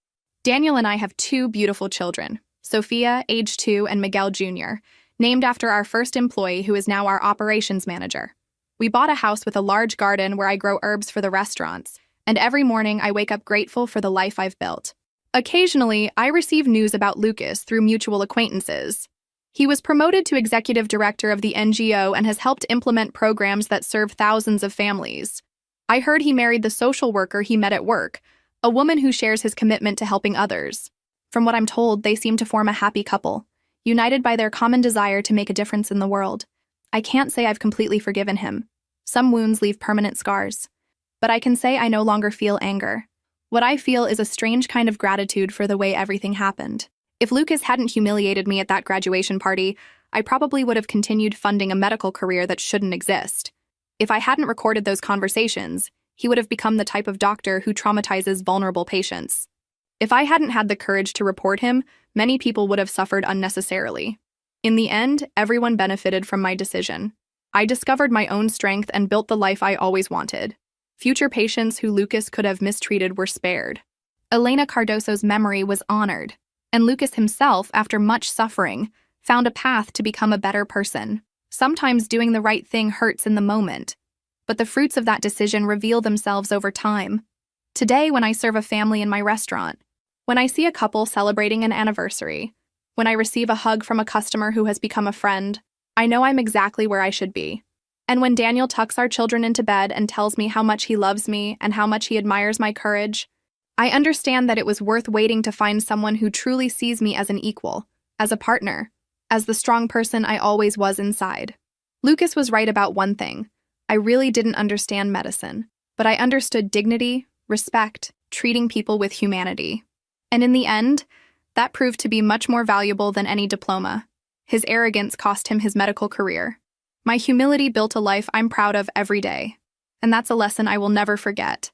Daniel and I have 2 beautiful children, Sophia, age 2, and Miguel Jr., named after our first employee who is now our operations manager. We bought a house with a large garden where I grow herbs for the restaurants, and every morning I wake up grateful for the life I've built. Occasionally, I receive news about Lucas through mutual acquaintances. He was promoted to executive director of the NGO and has helped implement programs that serve thousands of families. I heard he married the social worker he met at work, a woman who shares his commitment to helping others. From what I'm told, they seem to form a happy couple, united by their common desire to make a difference in the world. I can't say I've completely forgiven him. Some wounds leave permanent scars. But I can say I no longer feel anger. What I feel is a strange kind of gratitude for the way everything happened. If Lucas hadn't humiliated me at that graduation party, I probably would have continued funding a medical career that shouldn't exist. If I hadn't recorded those conversations, he would have become the type of doctor who traumatizes vulnerable patients. If I hadn't had the courage to report him, many people would have suffered unnecessarily. In the end, everyone benefited from my decision. I discovered my own strength and built the life I always wanted. Future patients who Lucas could have mistreated were spared. Elena Cardoso's memory was honored, and Lucas himself, after much suffering, found a path to become a better person. Sometimes doing the right thing hurts in the moment, but the fruits of that decision reveal themselves over time. Today, when I serve a family in my restaurant, when I see a couple celebrating an anniversary, when I receive a hug from a customer who has become a friend, I know I'm exactly where I should be. And when Daniel tucks our children into bed and tells me how much he loves me and how much he admires my courage, I understand that it was worth waiting to find someone who truly sees me as an equal, as a partner, as the strong person I always was inside. Lucas was right about one thing. I really didn't understand medicine, but I understood dignity, respect, treating people with humanity. And in the end, that proved to be much more valuable than any diploma. His arrogance cost him his medical career. My humility built a life I'm proud of every day. And that's a lesson I will never forget.